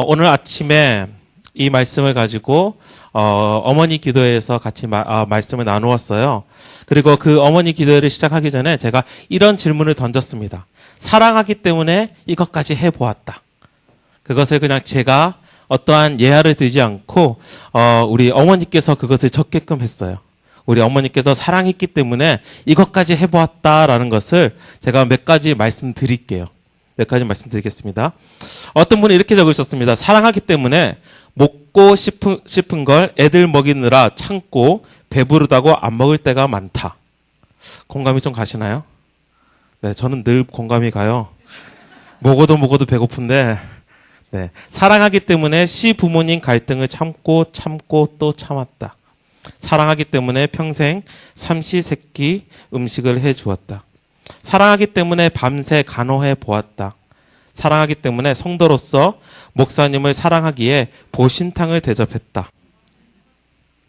오늘 아침에 이 말씀을 가지고 어머니 기도회에서 같이 말씀을 나누었어요. 그리고 그 어머니 기도회를 시작하기 전에 제가 이런 질문을 던졌습니다. 사랑하기 때문에 이것까지 해보았다. 그것을 그냥 제가 어떠한 예하를 두지 않고 우리 어머니께서 그것을 적게끔 했어요. 우리 어머니께서 사랑했기 때문에 이것까지 해보았다라는 것을 제가 몇 가지 말씀드릴게요. 몇 가지 말씀드리겠습니다. 어떤 분이 이렇게 적으셨습니다. 사랑하기 때문에 먹고 싶은 걸 애들 먹이느라 참고 배부르다고 안 먹을 때가 많다. 공감이 좀 가시나요? 네, 저는 늘 공감이 가요. 먹어도 배고픈데, 네. 사랑하기 때문에 시부모님 갈등을 참고 또 참았다. 사랑하기 때문에 평생 삼시세끼 음식을 해 주었다. 사랑하기 때문에 밤새 간호해 보았다. 사랑하기 때문에 성도로서 목사님을 사랑하기에 보신탕을 대접했다.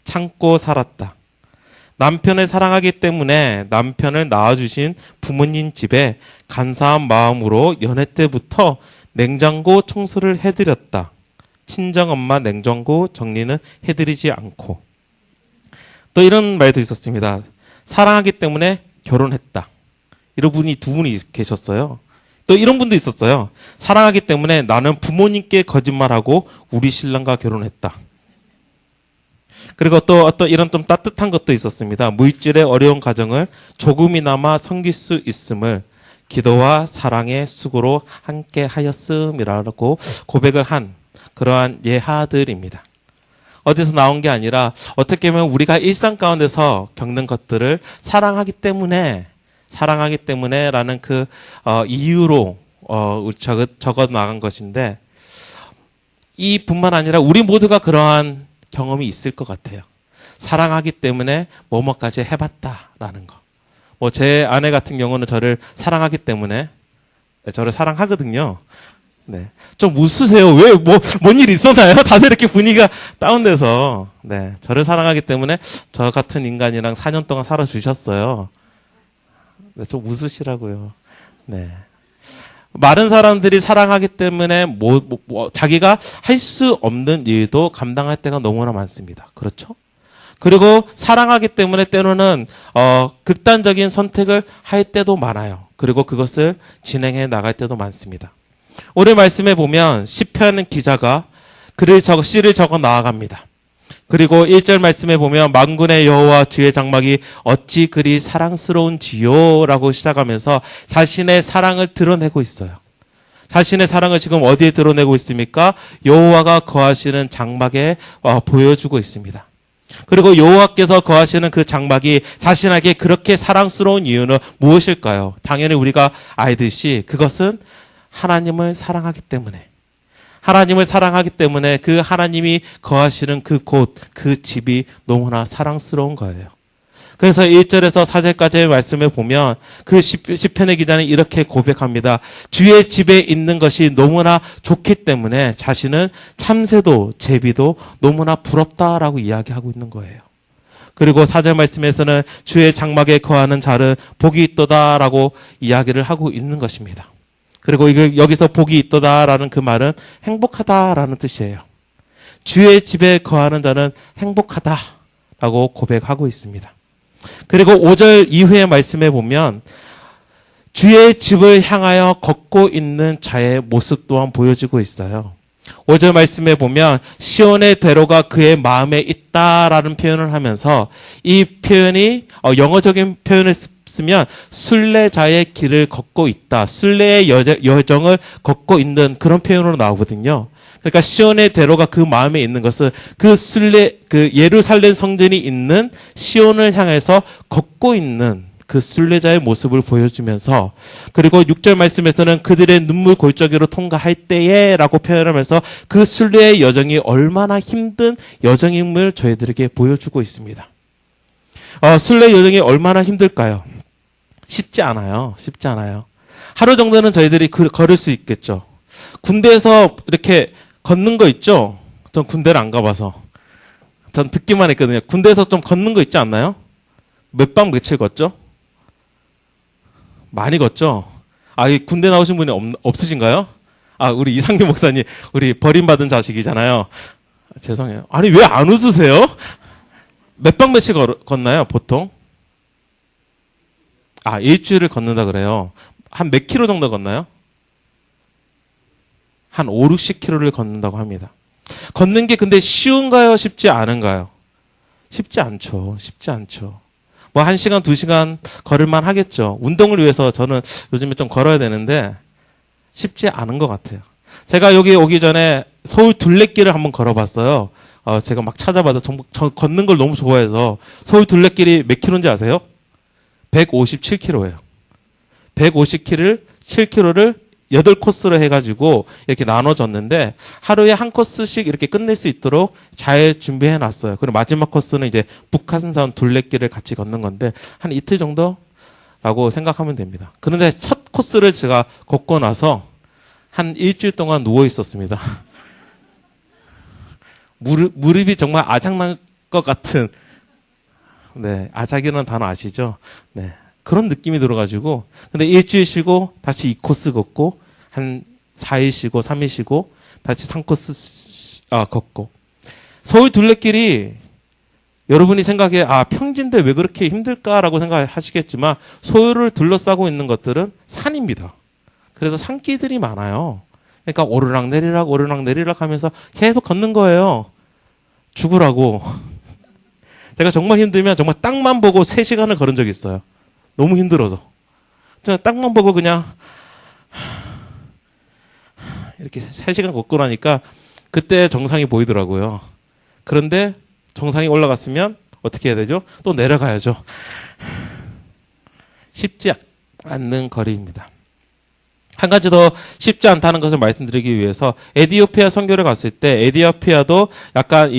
참고 살았다. 남편을 사랑하기 때문에 남편을 낳아주신 부모님 집에 감사한 마음으로 연애 때부터 냉장고 청소를 해드렸다. 친정엄마 냉장고 정리는 해드리지 않고. 또 이런 말도 있었습니다. 사랑하기 때문에 결혼했다. 이런 분이 두 분이 계셨어요. 또 이런 분도 있었어요. 사랑하기 때문에 나는 부모님께 거짓말하고 우리 신랑과 결혼했다. 그리고 또 어떤 이런 좀 따뜻한 것도 있었습니다. 물질의 어려운 가정을 조금이나마 섬길 수 있음을 기도와 사랑의 수고로 함께 하였음이라고 고백을 한 그러한 예하들입니다. 어디서 나온 게 아니라 어떻게 보면 우리가 일상 가운데서 겪는 것들을 사랑하기 때문에라는 그 이유로 적어 나간 것인데, 이뿐만 아니라 우리 모두가 그러한 경험이 있을 것 같아요. 사랑하기 때문에 뭐뭐까지 해봤다라는 거. 뭐 제 아내 같은 경우는 저를 사랑하기 때문에 저를 사랑하거든요. 네, 좀 웃으세요. 왜 뭔 일 있었나요? 다들 이렇게 분위기가 다운돼서. 네, 저를 사랑하기 때문에 저 같은 인간이랑 4년 동안 살아주셨어요. 네, 좀 웃으시라고요. 네. 많은 사람들이 사랑하기 때문에 자기가 할 수 없는 일도 감당할 때가 너무나 많습니다. 그렇죠? 그리고 사랑하기 때문에 때로는 극단적인 선택을 할 때도 많아요. 그리고 그것을 진행해 나갈 때도 많습니다. 오늘 말씀에 보면 시편 기자가 시를 적어 나아갑니다. 그리고 1절 말씀에 보면 만군의 여호와 주의 장막이 어찌 그리 사랑스러운지요 라고 시작하면서 자신의 사랑을 드러내고 있어요. 자신의 사랑을 지금 어디에 드러내고 있습니까? 여호와가 거하시는 장막에 보여주고 있습니다. 그리고 여호와께서 거하시는 그 장막이 자신에게 그렇게 사랑스러운 이유는 무엇일까요? 당연히 우리가 알듯이 그것은 하나님을 사랑하기 때문에, 그 하나님이 거하시는 그 곳, 그 집이 너무나 사랑스러운 거예요. 그래서 1절에서 4절까지의 말씀을 보면 그 시편의 기자는 이렇게 고백합니다. 주의 집에 있는 것이 너무나 좋기 때문에 자신은 참새도 제비도 너무나 부럽다라고 이야기하고 있는 거예요. 그리고 4절 말씀에서는 주의 장막에 거하는 자는 복이 있도다라고 이야기를 하고 있는 것입니다. 그리고 여기서 복이 있도다라는 그 말은 행복하다라는 뜻이에요. 주의 집에 거하는 자는 행복하다라고 고백하고 있습니다. 그리고 5절 이후의 말씀에 보면 주의 집을 향하여 걷고 있는 자의 모습 또한 보여지고 있어요. 5절 말씀에 보면 시온의 대로가 그의 마음에 있다라는 표현을 하면서 이 표현이 영어적인 표현을 쓰면 순례자의 길을 걷고 있다. 순례의 여정을 걷고 있는 그런 표현으로 나오거든요. 그러니까 시온의 대로가 그 마음에 있는 것은 그 예루살렘 성전이 있는 시온을 향해서 걷고 있는 그 순례자의 모습을 보여주면서, 그리고 6절 말씀에서는 그들의 눈물 골짜기로 통과할 때에 라고 표현하면서 그 순례의 여정이 얼마나 힘든 여정임을 저희들에게 보여주고 있습니다. 순례 여정이 얼마나 힘들까요? 쉽지 않아요. 하루 정도는 저희들이 걸을 수 있겠죠. 군대에서 이렇게 걷는 거 있죠? 전 군대를 안 가봐서. 전 듣기만 했거든요. 군대에서 좀 걷는 거 있지 않나요? 몇 박 며칠 걷죠? 많이 걷죠? 이 군대 나오신 분이 없으신가요? 우리 이상규 목사님, 우리 버림받은 자식이잖아요. 죄송해요. 아니, 왜 안 웃으세요? 몇 박 며칠 걷나요, 보통? 일주일을 걷는다 그래요. 한 몇 킬로 정도 걷나요? 한 5, 60킬로를 걷는다고 합니다. 걷는 게 근데 쉬운가요? 쉽지 않은가요? 쉽지 않죠. 쉽지 않죠. 뭐 1시간, 2시간 걸을만 하겠죠. 운동을 위해서 저는 요즘에 좀 걸어야 되는데 쉽지 않은 것 같아요. 제가 여기 오기 전에 서울 둘레길을 한번 걸어봤어요. 제가 막 찾아봐서 저 걷는 걸 너무 좋아해서 서울 둘레길이 몇 킬로인지 아세요? 157킬로예요. 157킬로를 8코스로 해가지고 이렇게 나눠줬는데 하루에 한 코스씩 이렇게 끝낼 수 있도록 잘 준비해 놨어요. 그리고 마지막 코스는 이제 북한산 둘레길을 같이 걷는 건데 한 이틀 정도라고 생각하면 됩니다. 그런데 첫 코스를 제가 걷고 나서 한 일주일 동안 누워 있었습니다. 무릎이 정말 아작날 것 같은, 네, 아작이라는 단어 아시죠? 네. 그런 느낌이 들어가지고, 근데 일주일 쉬고, 다시 2코스 걷고, 한 4일 쉬고, 3일 쉬고, 다시 3코스, 걷고. 서울 둘레길이, 여러분이 생각해, 평지인데 왜 그렇게 힘들까라고 생각하시겠지만, 서울을 둘러싸고 있는 것들은 산입니다. 그래서 산길들이 많아요. 그러니까 오르락 내리락 하면서 계속 걷는 거예요. 죽으라고. 제가 정말 힘들면 정말 땅만 보고 3시간을 걸은 적이 있어요. 너무 힘들어서. 그냥 땅만 보고 그냥 이렇게 3시간 걷고 나니까 그때 정상이 보이더라고요. 그런데 정상이 올라갔으면 어떻게 해야 되죠? 또 내려가야죠. 쉽지 않는 거리입니다. 한 가지 더 쉽지 않다는 것을 말씀드리기 위해서 에티오피아 선교를 갔을 때 에티오피아도 약간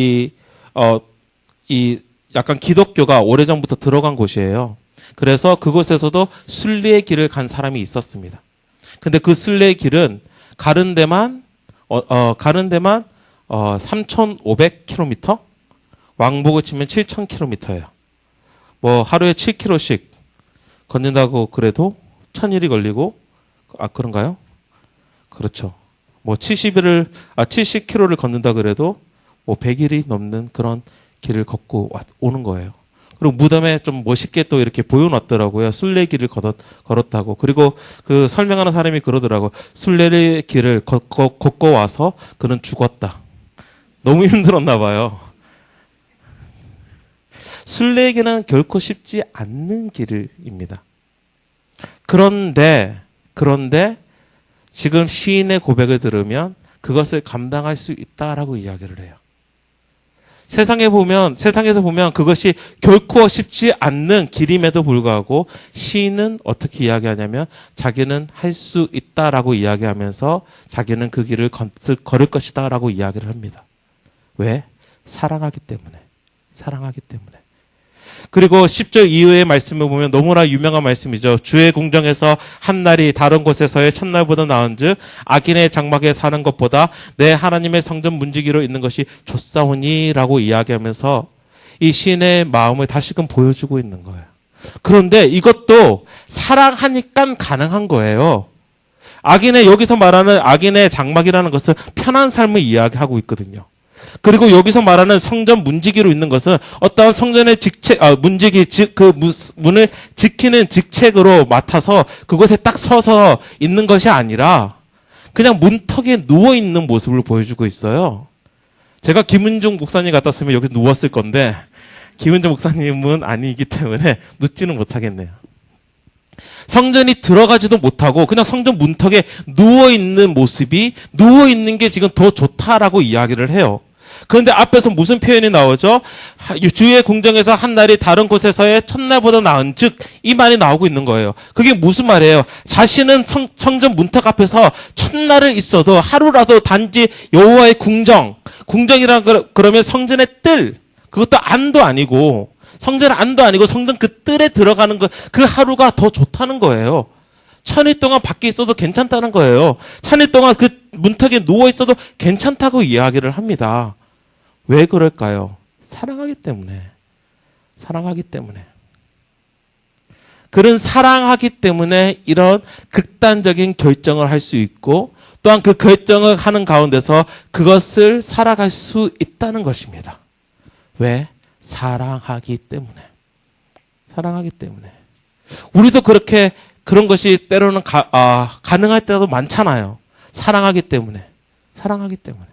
약간 기독교가 오래전부터 들어간 곳이에요. 그래서 그곳에서도 순례의 길을 간 사람이 있었습니다. 근데 그 순례의 길은 가는 데만 3,500km? 왕복을 치면 7,000km예요. 뭐 하루에 7km씩 걷는다고 그래도 1,000일이 걸리고 그런가요? 그렇죠. 뭐 70km를 걷는다 그래도 뭐 100일이 넘는 그런 길을 걷고 오는 거예요. 그리고 무덤에 좀 멋있게 또 이렇게 보여놨더라고요. 순례길을 걸었다고. 그리고 그 설명하는 사람이 그러더라고. 순례의 길을 걷고 와서 그는 죽었다. 너무 힘들었나 봐요. 순례의 길은 결코 쉽지 않는 길입니다. 그런데 지금 시인의 고백을 들으면 그것을 감당할 수 있다라고 이야기를 해요. 세상에서 보면 그것이 결코 쉽지 않는 길임에도 불구하고 시인은 어떻게 이야기하냐면 자기는 할 수 있다라고 이야기하면서 자기는 그 길을 걸을 것이다라고 이야기를 합니다. 왜? 사랑하기 때문에. 그리고 10절 이후의 말씀을 보면 너무나 유명한 말씀이죠. 주의 궁정에서 한 날이 다른 곳에서의 첫날보다 나은즉 악인의 장막에 사는 것보다 내 하나님의 성전 문지기로 있는 것이 좋사오니라고 이야기하면서 이 시인의 마음을 다시금 보여주고 있는 거예요. 그런데 이것도 사랑하니까 가능한 거예요. 여기서 말하는 악인의 장막이라는 것은 편한 삶을 이야기하고 있거든요. 그리고 여기서 말하는 성전 문지기로 있는 것은 어떠한 성전의 문을 지키는 직책으로 맡아서 그곳에 딱 서서 있는 것이 아니라 그냥 문턱에 누워있는 모습을 보여주고 있어요. 제가 김은중 목사님 같았으면 여기 누웠을 건데 김은중 목사님은 아니기 때문에 눕지는 못하겠네요. 성전이 들어가지도 못하고 그냥 성전 문턱에 누워있는 모습이 누워있는 게 지금 더 좋다라고 이야기를 해요. 그런데 앞에서 무슨 표현이 나오죠? 주의 궁정에서 한 날이 다른 곳에서의 첫날보다 나은 즉 이 말이 나오고 있는 거예요. 그게 무슨 말이에요? 자신은 성전 문턱 앞에서 첫날을 있어도 하루라도 단지 여호와의 궁정이라 그러면 성전의 뜰, 그것도 안도 아니고 성전 안도 아니고 성전 그 뜰에 들어가는 그 하루가 더 좋다는 거예요. 1,000일 동안 밖에 있어도 괜찮다는 거예요. 1,000일 동안 그 문턱에 누워 있어도 괜찮다고 이야기를 합니다. 왜 그럴까요? 사랑하기 때문에. 그는 사랑하기 때문에 이런 극단적인 결정을 할 수 있고 또한 그 결정을 하는 가운데서 그것을 살아갈 수 있다는 것입니다. 왜? 사랑하기 때문에. 사랑하기 때문에. 우리도 그렇게 그런 것이 때로는 가능할 때도 많잖아요. 사랑하기 때문에. 사랑하기 때문에.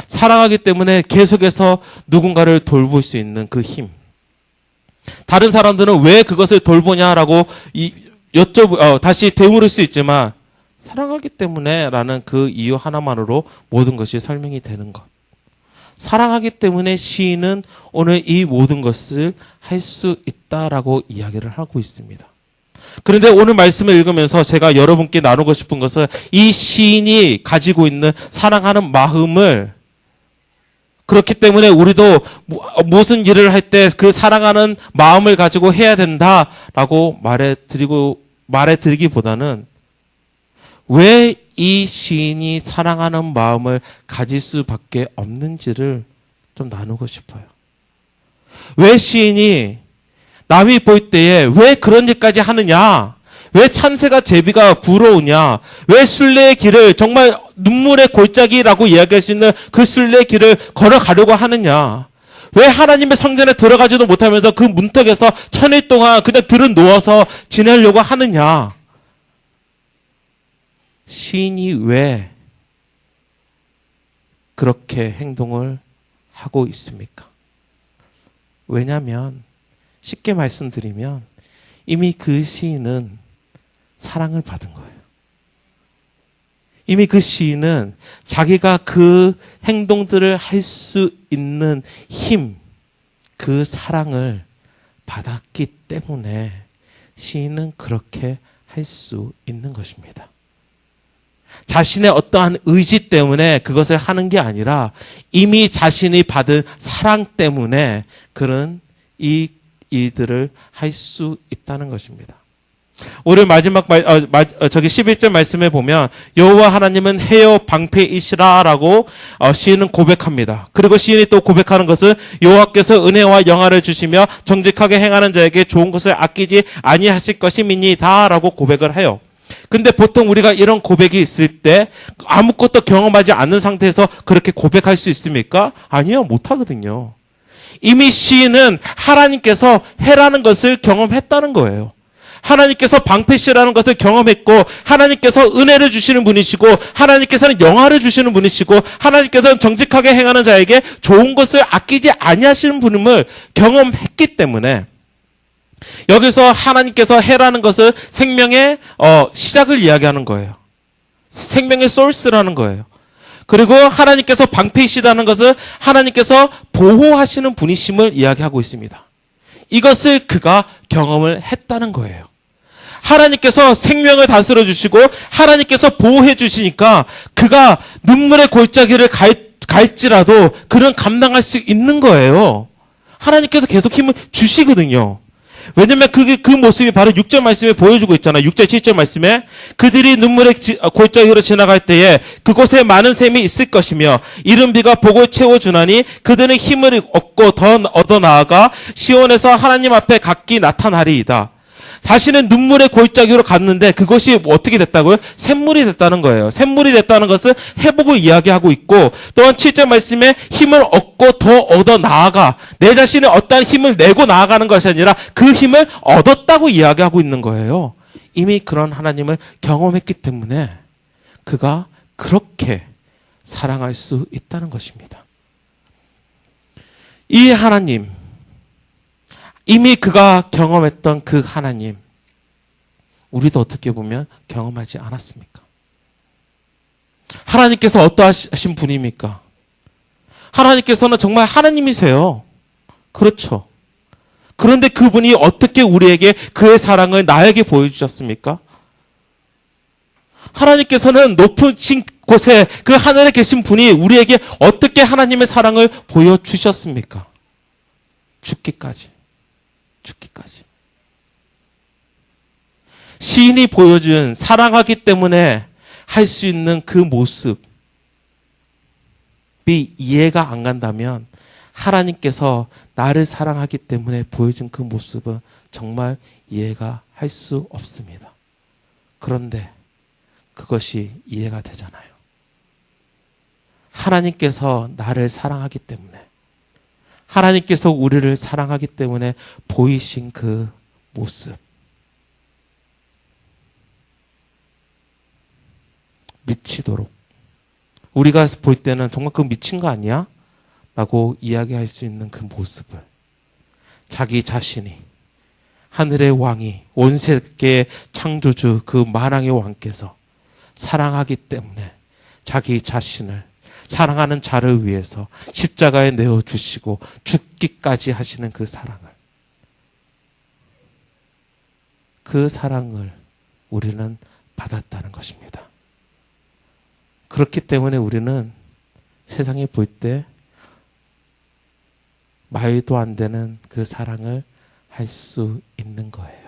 사랑하기 때문에 계속해서 누군가를 돌볼 수 있는 그 힘. 다른 사람들은 왜 그것을 돌보냐라고 다시 되물을 수 있지만 사랑하기 때문에 라는 그 이유 하나만으로 모든 것이 설명이 되는 것. 사랑하기 때문에 시인은 오늘 이 모든 것을 할 수 있다라고 이야기를 하고 있습니다. 그런데 오늘 말씀을 읽으면서 제가 여러분께 나누고 싶은 것은 이 시인이 가지고 있는 사랑하는 마음을, 그렇기 때문에 우리도 무슨 일을 할 때 그 사랑하는 마음을 가지고 해야 된다라고 말해드리기보다는 왜 이 시인이 사랑하는 마음을 가질 수밖에 없는지를 좀 나누고 싶어요. 왜 시인이 남이 볼 때에 왜 그런 일까지 하느냐? 왜 참새가 제비가 부러우냐? 왜 순례의 길을, 정말 눈물의 골짜기라고 이야기할 수 있는 그 순례의 길을 걸어가려고 하느냐? 왜 하나님의 성전에 들어가지도 못하면서 그 문턱에서 천일 동안 그냥 들은 누워서 지내려고 하느냐? 시인이 왜 그렇게 행동을 하고 있습니까? 왜냐하면 쉽게 말씀드리면 이미 그 시인은 사랑을 받은 거예요. 이미 그 시인은 자기가 그 행동들을 할 수 있는 힘, 그 사랑을 받았기 때문에 시인은 그렇게 할 수 있는 것입니다. 자신의 어떠한 의지 때문에 그것을 하는 게 아니라 이미 자신이 받은 사랑 때문에 그런 이 일들을 할 수 있다는 것입니다. 오늘 마지막 11절 말씀에 보면 여호와 하나님은 해요 방패이시라라고 시인은 고백합니다. 그리고 시인이 또 고백하는 것은 여호와께서 은혜와 영화를 주시며 정직하게 행하는 자에게 좋은 것을 아끼지 아니하실 것임이니다라고 고백을 해요. 근데 보통 우리가 이런 고백이 있을 때 아무것도 경험하지 않는 상태에서 그렇게 고백할 수 있습니까? 아니요, 못하거든요. 이미 시인은 하나님께서 해라는 것을 경험했다는 거예요. 하나님께서 방패시라는 것을 경험했고, 하나님께서 은혜를 주시는 분이시고, 하나님께서는 영화를 주시는 분이시고, 하나님께서는 정직하게 행하는 자에게 좋은 것을 아끼지 아니하시는 분임을 경험했기 때문에, 여기서 하나님께서 해라는 것은 생명의 시작을 이야기하는 거예요. 생명의 소스라는 거예요. 그리고 하나님께서 방패이시다는 것은 하나님께서 보호하시는 분이심을 이야기하고 있습니다. 이것을 그가 경험을 했다는 거예요. 하나님께서 생명을 다스려 주시고 하나님께서 보호해 주시니까 그가 눈물의 골짜기를 갈지라도 그는 감당할 수 있는 거예요. 하나님께서 계속 힘을 주시거든요. 왜냐면 그 모습이 바로 6절 말씀에 보여주고 있잖아요. 6절, 7절 말씀에 그들이 눈물의 골짜기로 지나갈 때에 그곳에 많은 샘이 있을 것이며 이른 비가 복을 채워주나니 그들은 힘을 얻고 더 얻어 나아가 시온에서 하나님 앞에 각기 나타나리이다. 다시는 눈물의 골짜기로 갔는데 그것이 어떻게 됐다고요? 샘물이 됐다는 거예요. 샘물이 됐다는 것은 회복을 이야기하고 있고, 또한 7절 말씀에 힘을 얻고 더 얻어 나아가, 내 자신이 어떠한 힘을 내고 나아가는 것이 아니라 그 힘을 얻었다고 이야기하고 있는 거예요. 이미 그런 하나님을 경험했기 때문에 그가 그렇게 사랑할 수 있다는 것입니다. 이 하나님, 이미 그가 경험했던 그 하나님, 우리도 어떻게 보면 경험하지 않았습니까? 하나님께서 어떠하신 분입니까? 하나님께서는 정말 하나님이세요. 그렇죠. 그런데 그분이 어떻게 우리에게 그의 사랑을 나에게 보여주셨습니까? 하나님께서는 높으신 곳에 그 하늘에 계신 분이 우리에게 어떻게 하나님의 사랑을 보여주셨습니까? 죽기까지. 시인이 보여준 사랑하기 때문에 할 수 있는 그 모습이 이해가 안 간다면 하나님께서 나를 사랑하기 때문에 보여준 그 모습은 정말 이해가 할 수 없습니다. 그런데 그것이 이해가 되잖아요. 하나님께서 나를 사랑하기 때문에, 하나님께서 우리를 사랑하기 때문에 보이신 그 모습, 미치도록, 우리가 볼 때는 정말 그거 미친 거 아니야? 라고 이야기할 수 있는 그 모습을 자기 자신이, 하늘의 왕이, 온 세계의 창조주 그 만왕의 왕께서 사랑하기 때문에 자기 자신을 사랑하는 자를 위해서 십자가에 내어주시고 죽기까지 하시는 그 사랑을 우리는 받았다는 것입니다. 그렇기 때문에 우리는 세상에 볼 때 말도 안 되는 그 사랑을 할 수 있는 거예요.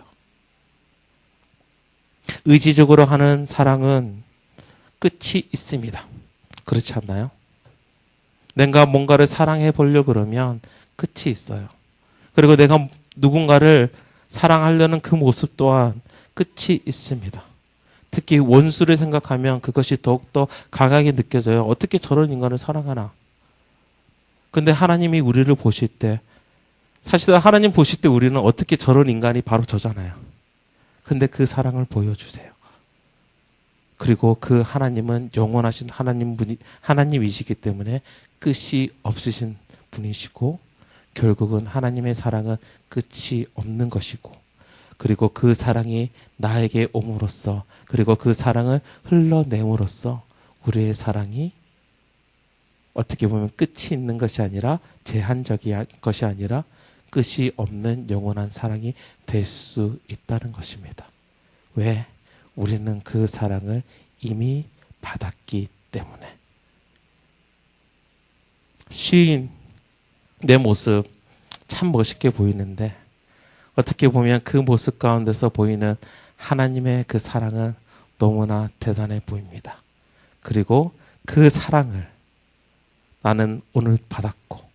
의지적으로 하는 사랑은 끝이 있습니다. 그렇지 않나요? 내가 뭔가를 사랑해 보려고 그러면 끝이 있어요. 그리고 내가 누군가를 사랑하려는 그 모습 또한 끝이 있습니다. 특히 원수를 생각하면 그것이 더욱더 강하게 느껴져요. 어떻게 저런 인간을 사랑하나? 근데 하나님이 우리를 보실 때, 사실 하나님 보실 때 우리는 어떻게 저런 인간이 바로 저잖아요. 근데 그 사랑을 보여주세요. 그리고 그 하나님은 영원하신 하나님이시기 때문에 끝이 없으신 분이시고, 결국은 하나님의 사랑은 끝이 없는 것이고, 그리고 그 사랑이 나에게 옴으로써, 그리고 그 사랑을 흘러내므로써 우리의 사랑이 어떻게 보면 끝이 있는 것이 아니라, 제한적인 것이 아니라 끝이 없는 영원한 사랑이 될 수 있다는 것입니다. 왜? 우리는 그 사랑을 이미 받았기 때문에. 시인 내 모습 참 멋있게 보이는데, 어떻게 보면 그 모습 가운데서 보이는 하나님의 그 사랑은 너무나 대단해 보입니다. 그리고 그 사랑을 나는 오늘 받았고,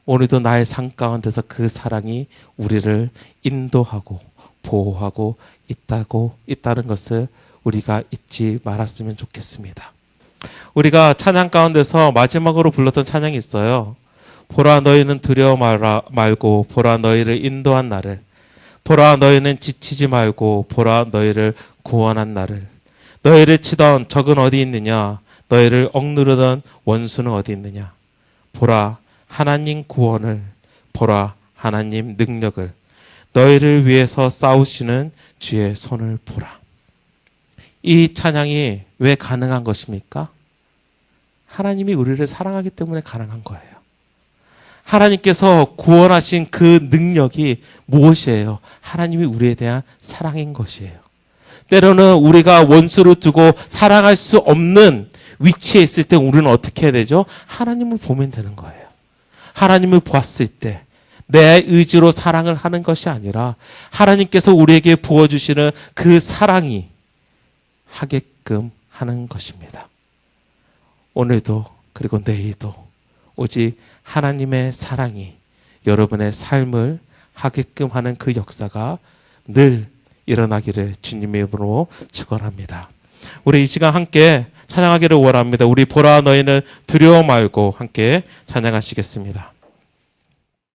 오늘도 나의 삶 가운데서 그 사랑이 우리를 인도하고 보호하고 있다는 것을 우리가 잊지 말았으면 좋겠습니다. 우리가 찬양 가운데서 마지막으로 불렀던 찬양이 있어요. 보라, 너희는 두려워 말고 보라, 너희를 인도한 나를. 보라, 너희는 지치지 말고 보라, 너희를 구원한 나를. 너희를 치던 적은 어디 있느냐? 너희를 억누르던 원수는 어디 있느냐? 보라, 하나님 구원을, 보라, 하나님 능력을, 너희를 위해서 싸우시는 주의 손을 보라. 이 찬양이 왜 가능한 것입니까? 하나님이 우리를 사랑하기 때문에 가능한 거예요. 하나님께서 구원하신 그 능력이 무엇이에요? 하나님이 우리에 대한 사랑인 것이에요. 때로는 우리가 원수를 두고 사랑할 수 없는 위치에 있을 때 우리는 어떻게 해야 되죠? 하나님을 보면 되는 거예요. 하나님을 보았을 때 내 의지로 사랑을 하는 것이 아니라 하나님께서 우리에게 부어주시는 그 사랑이 하게끔 하는 것입니다. 오늘도 그리고 내일도 오직 하나님의 사랑이 여러분의 삶을 하게끔 하는 그 역사가 늘 일어나기를 주님의 이름으로 축원합니다. 우리 이 시간 함께 찬양하기를 원합니다. 우리 보라, 너희는 두려워 말고 함께 찬양하시겠습니다.